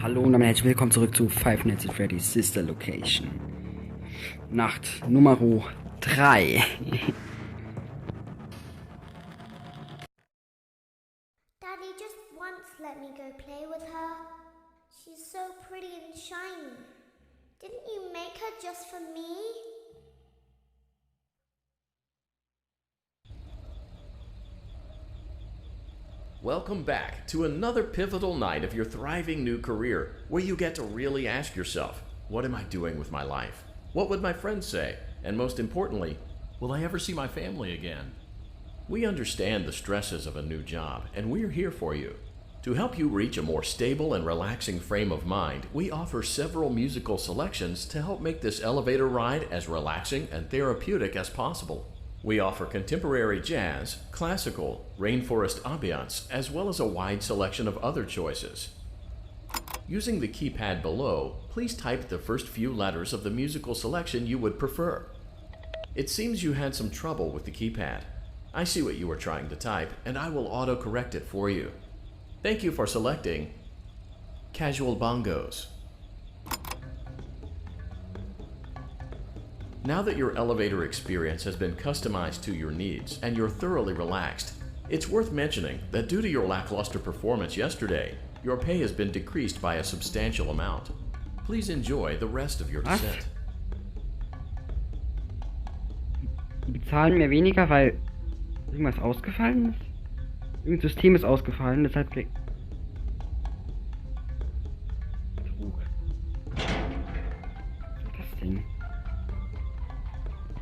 Hallo und damit herzlich willkommen zurück zu Five Nights at Freddy's Sister Location. Nacht Nummer 3. Daddy just once let me go play with her. She's so pretty and shiny. Didn't you make her just for me? Welcome back to another pivotal night of your thriving new career, where you get to really ask yourself, what am I doing with my life? What would my friends say? And most importantly, will I ever see my family again? We understand the stresses of a new job, and we're here for you. To help you reach a more stable and relaxing frame of mind, we offer several musical selections to help make this elevator ride as relaxing and therapeutic as possible. We offer contemporary jazz, classical, rainforest ambiance, as well as a wide selection of other choices. Using the keypad below, please type the first few letters of the musical selection you would prefer. It seems you had some trouble with the keypad. I see what you were trying to type, and I will auto-correct it for you. Thank you for selecting Casual Bongos. Now that your elevator experience has been customized to your needs and you're thoroughly relaxed, it's worth mentioning that due to your lackluster performance yesterday, your pay has been decreased by a substantial amount. Please enjoy the rest of your descent. Die bezahlen mir weniger, weil irgendwas ausgefallen ist? Irgendein System ist ausgefallen, deshalb krieg... Betrug. Was ist das denn?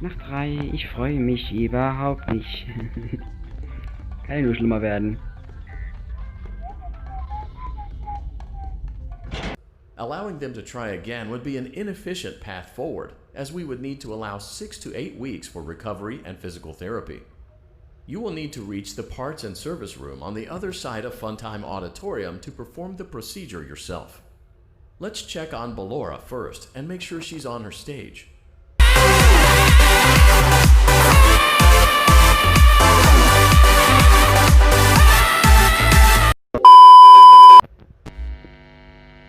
Nach 3, ich freue mich überhaupt nicht. Kann ja nur schlimmer werden. Allowing them to try again would be an inefficient path forward, as we would need to allow 6 to 8 weeks for recovery and physical therapy. You will need to reach the parts and service room on the other side of Funtime Auditorium to perform the procedure yourself. Let's check on Ballora first and make sure she's on her stage.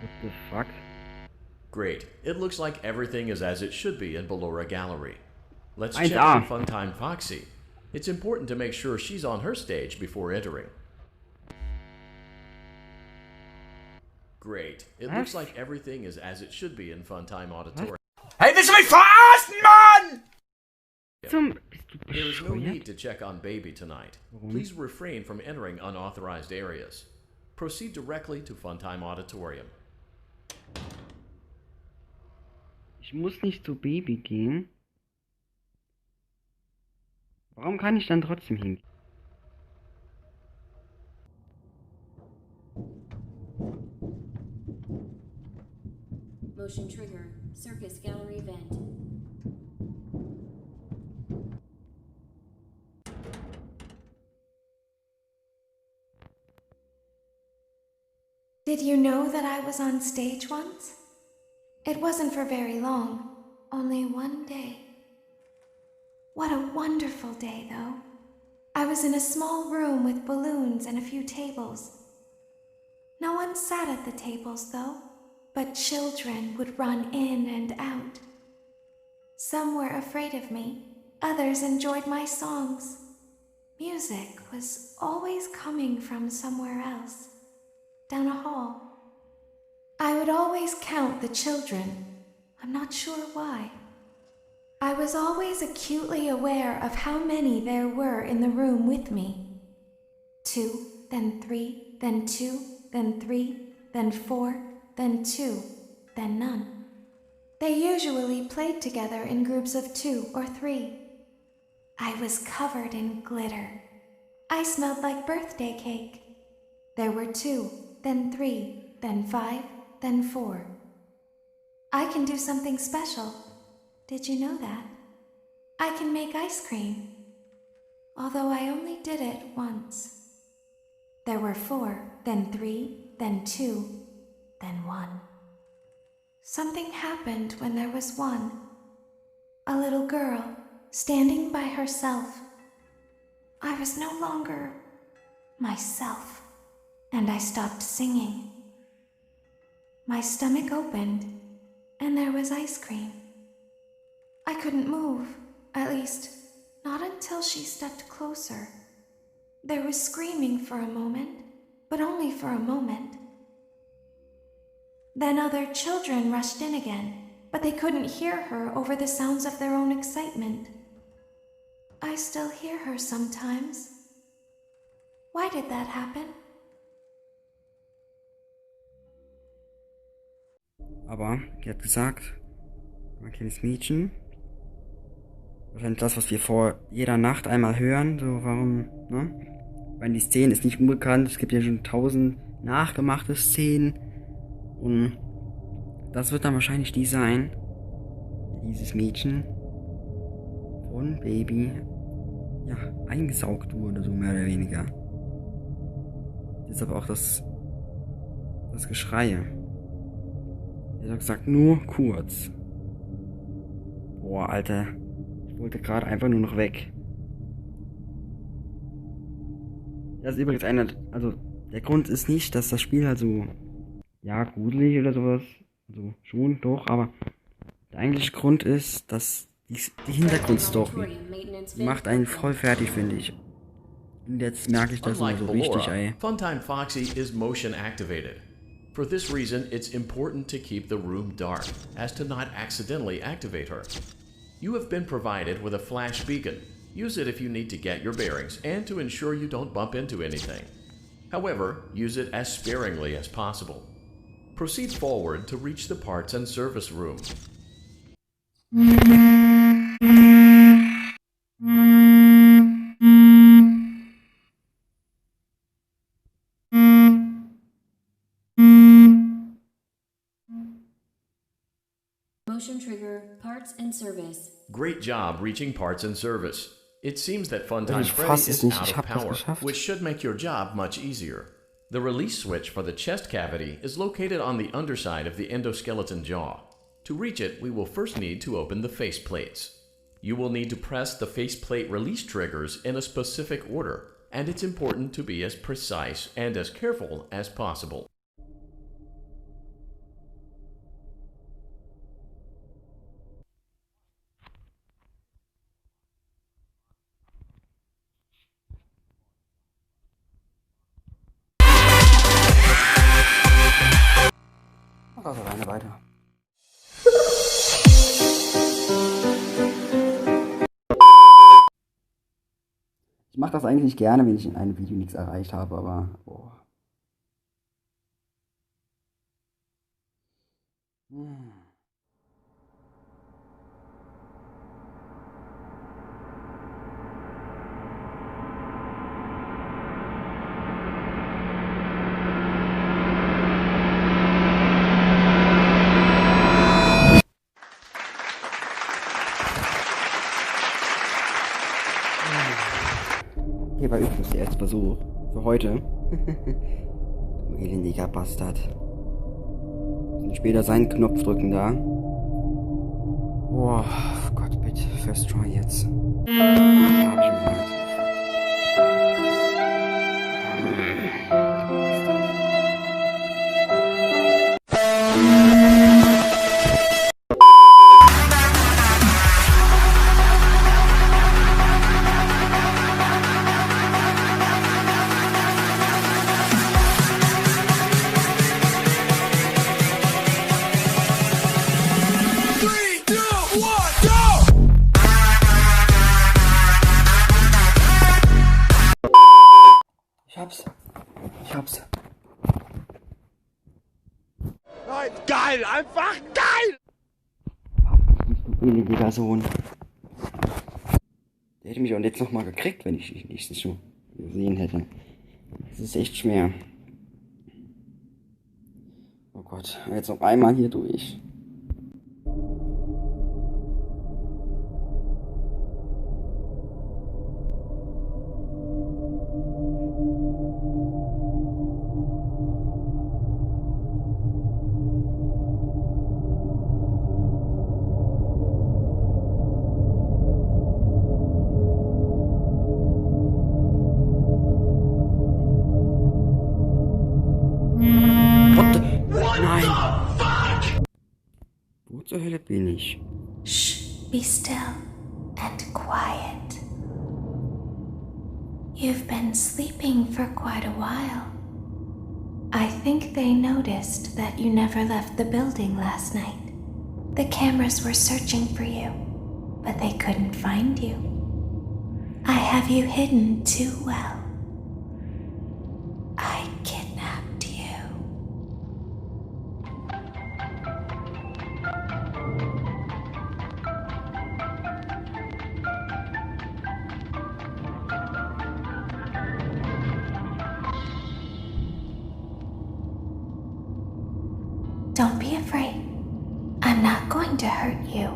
What the fuck? Great. It looks like everything is as it should be in Ballora Gallery. Let's 1A. check on Funtime Foxy. It's important to make sure she's on her stage before entering. Great. It looks like everything is as it should be in Funtime Auditorium. Hey, willst du mich verarschen, Mann? There is no need to check on Baby tonight. Please refrain from entering unauthorized areas. Proceed directly to Funtime Auditorium. Ich muss nicht zu Baby gehen. Warum kann ich dann trotzdem hingehen? Motion trigger. Circus gallery event. Did you know that I was on stage once? It wasn't for very long, only one day. What a wonderful day, though. I was in a small room with balloons and a few tables. No one sat at the tables, though, but children would run in and out. Some were afraid of me, others enjoyed my songs. Music was always coming from somewhere else, down a hall. I would always count the children. I'm not sure why. I was always acutely aware of how many there were in the room with me. 2, then 3, then 2, then 3, then 4, then 2, then none. They usually played together in groups of 2 or 3. I was covered in glitter. I smelled like birthday cake. There were 2, then 3, then 5, then 4. I can do something special. Did you know that? I can make ice cream. Although I only did it once. There were 4, then 3, then 2, then 1. Something happened when there was 1. A little girl standing by herself. I was no longer myself, and I stopped singing. My stomach opened, and there was ice cream. I couldn't move, at least, not until she stepped closer. There was screaming for a moment, but only for a moment. Then other children rushed in again, but they couldn't hear her over the sounds of their own excitement. I still hear her sometimes. Why did that happen? Aber, die hat gesagt, ein kleines Mädchen. Wahrscheinlich das, was wir vor jeder Nacht einmal hören. So, warum, ne? Weil die Szene ist nicht unbekannt. Es gibt ja schon 1000 nachgemachte Szenen. Und das wird dann wahrscheinlich die sein. Dieses Mädchen von Baby, ja, eingesaugt wurde, so mehr oder weniger. Das ist aber auch das Geschrei. Er hat gesagt, nur kurz. Boah, Alter. Ich wollte gerade einfach nur noch weg. Das ist übrigens also der Grund ist nicht, dass das Spiel halt so, ja, gruselig oder sowas. Also schon, doch, aber der eigentliche Grund ist, dass die Hintergrundstory macht einen voll fertig, finde ich. Und jetzt merke ich das mal so richtig, ey. Funtime Foxy is motion activated. For this reason, it's important to keep the room dark, as to not accidentally activate her. You have been provided with a flash beacon. Use it if you need to get your bearings and to ensure you don't bump into anything. However, use it as sparingly as possible. Proceed forward to reach the parts and service room. Motion trigger, parts and service. Great job reaching parts and service. It seems that Funtime Ich Freddy fass is es nicht, out ich of hab das power, geschafft. which should make your job much easier. The release switch for the chest cavity is located on the underside of the endoskeleton jaw. To reach it, we will first need to open the face plates. You will need to press the faceplate release triggers in a specific order, and it's important to be as precise and as careful as possible. Mach also alleine weiter. Ich mache das eigentlich nicht gerne, wenn ich in einem Video nichts erreicht habe, aber boah. Hier war übrigens der erste Versuch für heute. Du elendiger Bastard. Und später seinen Knopf drücken da. Boah, Gott, bitte, first try jetzt. Ja, hab ich schon gehört. Ich hab's. Nein, geil, einfach geil! Du elendiger Sohn. Der hätte mich auch jetzt noch mal gekriegt, wenn ich nicht so gesehen hätte. Das ist echt schwer. Oh Gott, jetzt noch einmal hier durch. Nein! zur Hölle bin ich? Shh, be still and quiet. You've been sleeping for quite a while. I think they noticed that you never left the building last night. The cameras were searching for you, but they couldn't find you. I have you hidden too well. I kidnapped you. Don't be afraid. I'm not going to hurt you.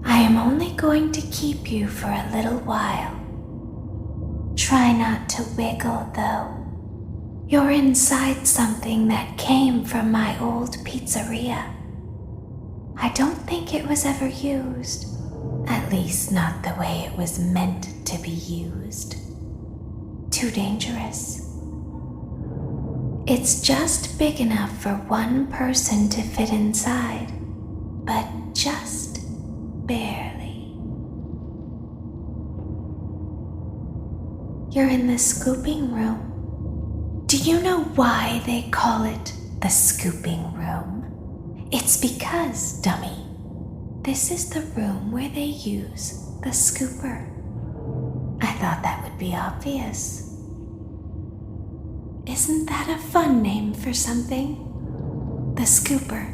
I am only going to keep you for a little while. Try not to wiggle, though. You're inside something that came from my old pizzeria. I don't think it was ever used. At least not the way it was meant to be used. Too dangerous. It's just big enough for one person to fit inside, but just barely. You're in the scooping room. Do you know why they call it the scooping room? It's because, dummy, this is the room where they use the scooper. I thought that would be obvious. Isn't that a fun name for something? The scooper.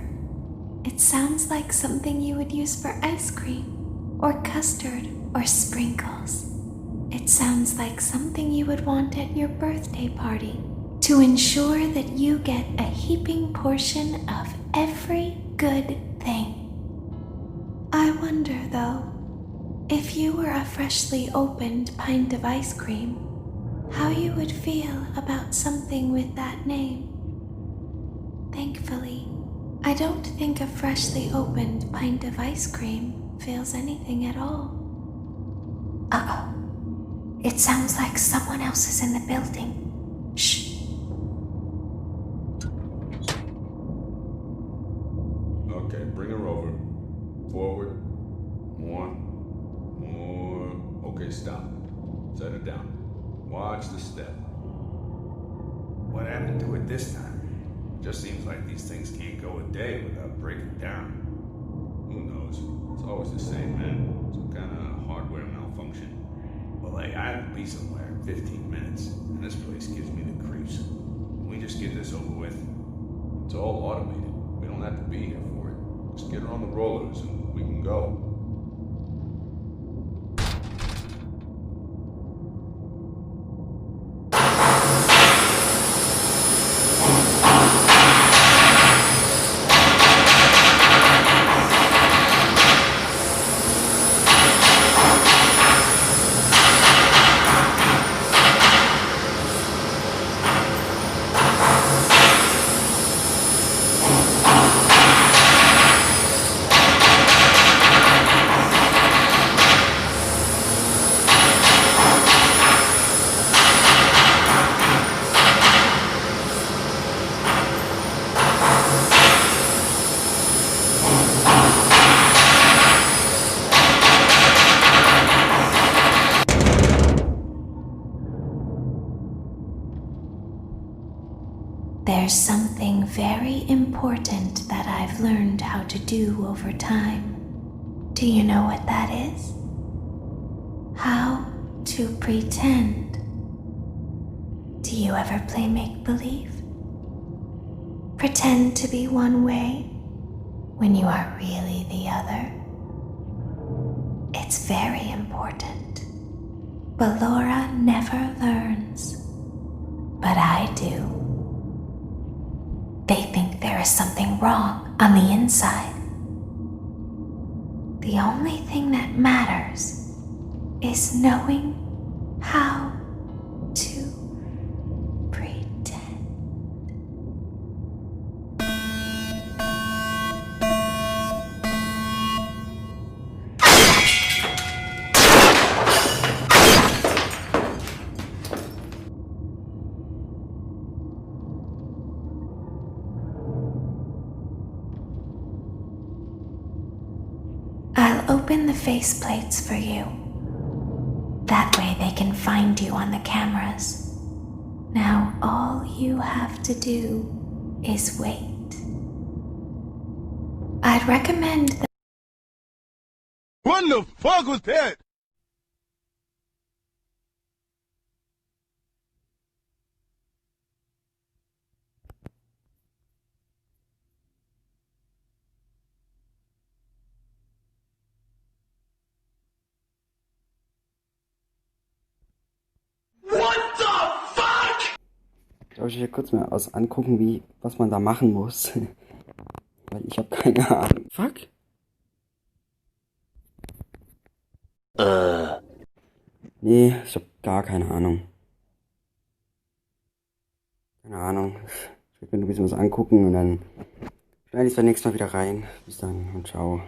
It sounds like something you would use for ice cream, or custard, or sprinkles. It sounds like something you would want at your birthday party to ensure that you get a heaping portion of every good thing. I wonder, though, if you were a freshly opened pint of ice cream, how you would feel about something with that name. Thankfully, I don't think a freshly opened pint of ice cream feels anything at all. Uh-oh. It sounds like someone else is in the building. Shh. Okay, bring her over. Forward. More. Okay, stop. Set it down. Watch the step. What happened to it this time? Just seems like these things can't go a day without breaking down. Who knows? It's always the same, man. Some kind of hardware malfunction. Well, hey, I have to be somewhere in 15 minutes, and this place gives me the creeps. Can we just get this over with? It's all automated. We don't have to be here for it. Just get her on the rollers and we can go. There's something very important that I've learned how to do over time. Do you know what that is? How to pretend. Do you ever play make-believe? Pretend to be one way when you are really the other. It's very important. But Laura never learns. But I do. They think there is something wrong on the inside. The only thing that matters is knowing how to pretend. open the faceplates for you. That way they can find you on the cameras. Now all you have to do is wait. I'd recommend that. What the fuck was that? Ich soll euch hier kurz mal angucken, was man da machen muss. Weil ich habe keine Ahnung. Fuck? Nee, ich habe gar keine Ahnung. Keine Ahnung. Ich werde mir nur ein bisschen was angucken und dann schneide ich es beim nächsten Mal wieder rein. Bis dann und ciao.